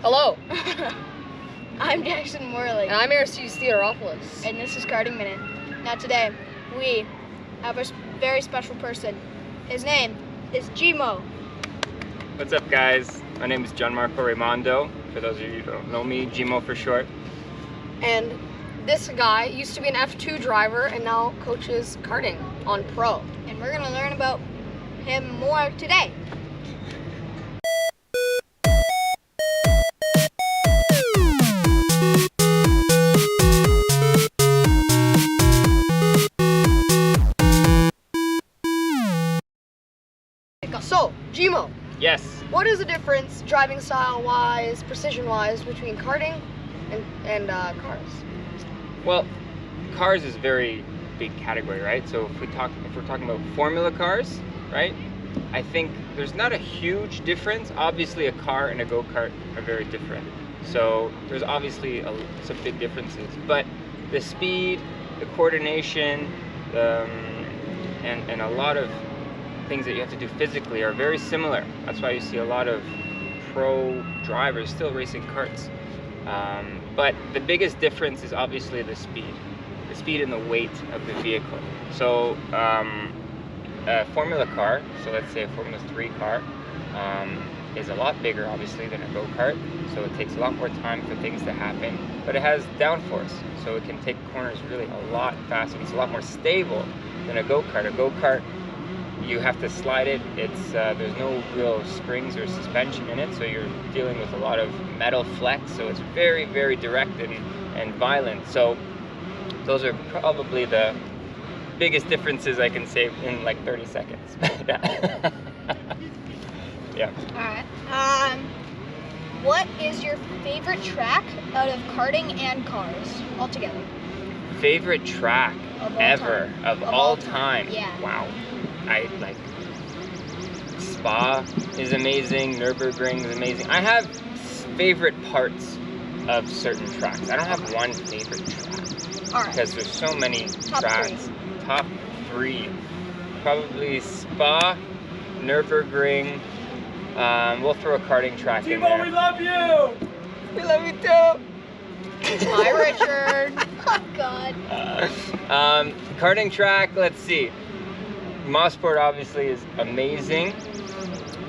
Hello. I'm Jackson Morley. And I'm Ari Theodoropoulos. And this is Karting Minute. Now today, we have a very special person. His name is GMO. What's up, guys? My name is Gianmarco Raimondo. For those of you who don't know me, GMO for short. And this guy used to be an F2 driver and now coaches karting on pro. And we're going to learn about him more today. So, GMO. Yes. What is the difference, driving style-wise, precision-wise, between karting and cars? Well, cars is a very big category, right? So if we're talking about formula cars, right? I think there's not a huge difference. Obviously, a car and a go-kart are very different. So there's obviously some big differences, but the speed, the coordination, and a lot of things that you have to do physically are very similar. That's why you see a lot of pro drivers still racing karts. But the biggest difference is obviously the speed and the weight of the vehicle. So a Formula car, so let's say a Formula 3 car, is a lot bigger obviously than a go-kart, so it takes a lot more time for things to happen, but it has downforce, so it can take corners really a lot faster. It's a lot more stable than a go-kart. A go-kart, you have to slide it. It's there's no real springs or suspension in it, so you're dealing with a lot of metal flex, so it's very, very direct and violent. So those are probably the biggest differences I can say in like 30 seconds. Yeah. Alright. What is your favorite track out of karting and cars altogether? Favorite track of all time? Yeah. Wow. I like Spa is amazing, Nürburgring is amazing. I have favorite parts of certain tracks. I don't have one favorite track. All right. Because there's so many tracks. Top three. Probably Spa, Nürburgring. We'll throw a karting track in there. We love you! We love you too! Hi, Richard. Oh, God. Karting track, let's see. Mosport obviously is amazing.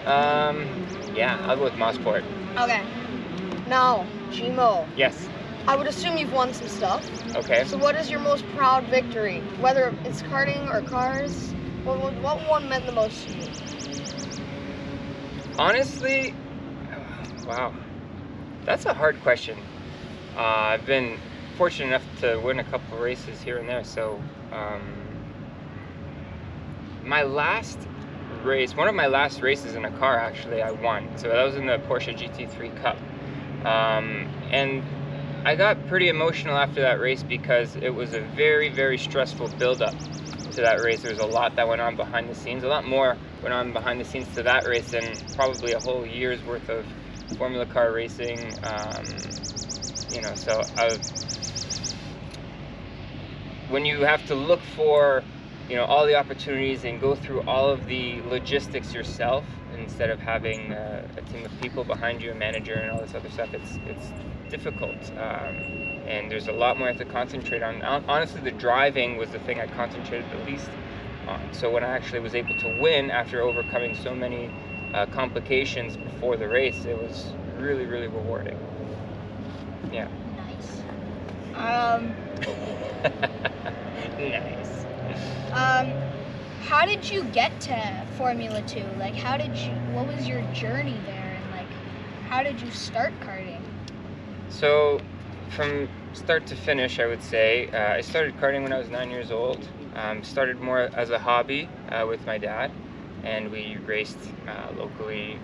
Yeah, I'll go with Mosport. Okay. Now, GMO, Yes. I would assume you've won some stuff. Okay. So what is your most proud victory? Whether it's karting or cars, what one meant the most to you? Honestly, wow, that's a hard question. I've been fortunate enough to win a couple races here and there, so my last race, one of my last races in a car actually, I won. So that was in the Porsche GT3 Cup. And I got pretty emotional after that race because it was a very, very stressful build-up to that race. There was a lot that went on behind the scenes. A lot more went on behind the scenes to that race than probably a whole year's worth of Formula car racing. You know, so when you have to look for, you know, all the opportunities and go through all of the logistics yourself instead of having a team of people behind you, a manager and all this other stuff, it's difficult. And there's a lot more I have to concentrate on. Honestly, the driving was the thing I concentrated the least on. So when I actually was able to win after overcoming so many complications before the race, it was really, really rewarding. Yeah. Nice. Nice. How did you get to Formula 2? Like, what was your journey there? And, like, how did you start karting? So, from start to finish, I would say, I started karting when I was 9 years old. Started more as a hobby with my dad, and we raced locally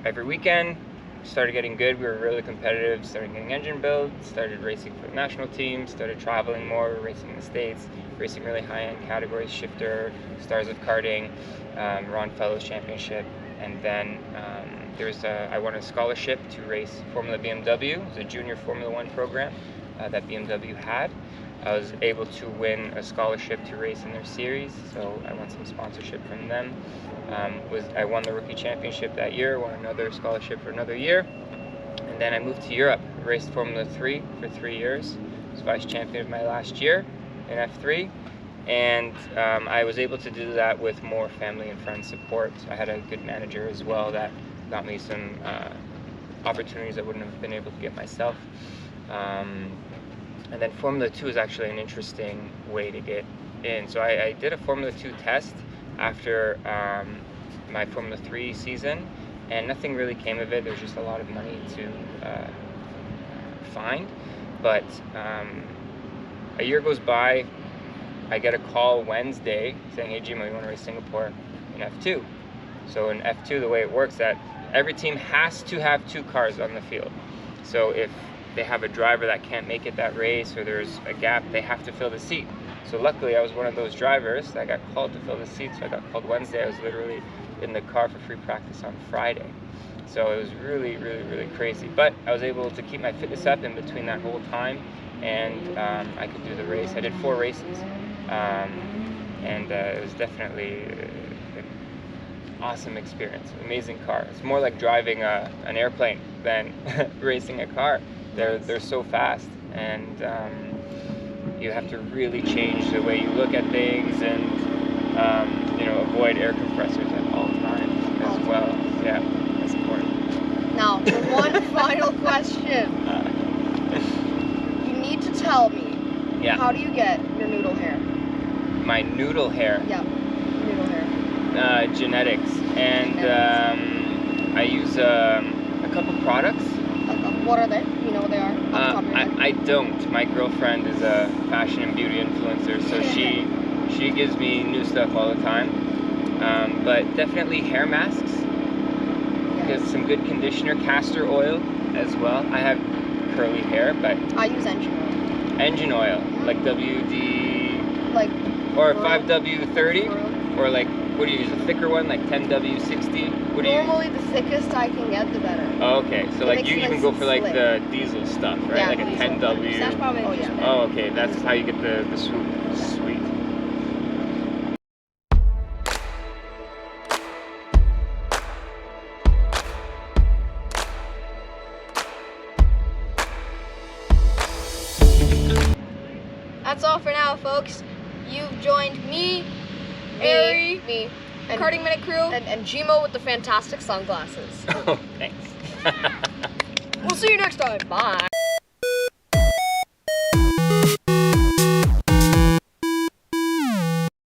every weekend. Started getting good, we were really competitive, started getting engine builds, started racing for the national team, started traveling more, racing in the States, racing really high-end categories, shifter, stars of karting, Ron Fellows Championship, and then I won a scholarship to race Formula BMW. It was a junior Formula 1 program that BMW had. I was able to win a scholarship to race in their series, so I won some sponsorship from them. I won the rookie championship that year, won another scholarship for another year, And then I moved to Europe, raced Formula 3 for 3 years. Was vice champion of my last year in F3. And I was able to do that with more family and friend support. I had a good manager as well that got me some opportunities I wouldn't have been able to get myself. And then Formula 2 is actually an interesting way to get in. So I did a Formula 2 test after my Formula 3 season, and nothing really came of it. There's just a lot of money to find. But a year goes by, I get a call Wednesday saying, hey Gmo, you want to race Singapore in F2? So in F2, the way it works, that every team has to have 2 cars on the field. So if they have a driver that can't make it that race, or there's a gap, they have to fill the seat. So luckily I was one of those drivers that got called to fill the seat. So I got called Wednesday. I was literally in the car for free practice on Friday. So it was really, really, really crazy. But I was able to keep my fitness up in between that whole time, and I could do the race. I did 4 races, and it was definitely an awesome experience. Amazing car. It's more like driving an airplane than racing a car. They're so fast, and you have to really change the way you look at things, and avoid air compressors at all times as well. Yeah, that's important. Now, for one final question. You need to tell me, how do you get your noodle hair? My noodle hair? Yeah, noodle hair. Genetics. And I use a couple products. What are they? You know what they are? Off the top of your head? I don't. My girlfriend is a fashion and beauty influencer, so she gives me new stuff all the time. But definitely hair masks. Get some good conditioner, castor oil as well. I have curly hair, but I use engine oil. Engine oil, like WD, like, or 5W30, or like, what do you use, a thicker one, like 10W60? What do you? Normally the thickest I can get, the better. Oh, okay. So like you even go for like slick. the diesel stuff, right? Yeah, like a diesel. 10W. That's probably Oh, okay. That's how you get the swoop. Sweet. That's all for now, folks. You've joined me, Ari, me, and Karting Minute Crew, and Gmo with the fantastic sunglasses. Oh, thanks. We'll see you next time. Bye.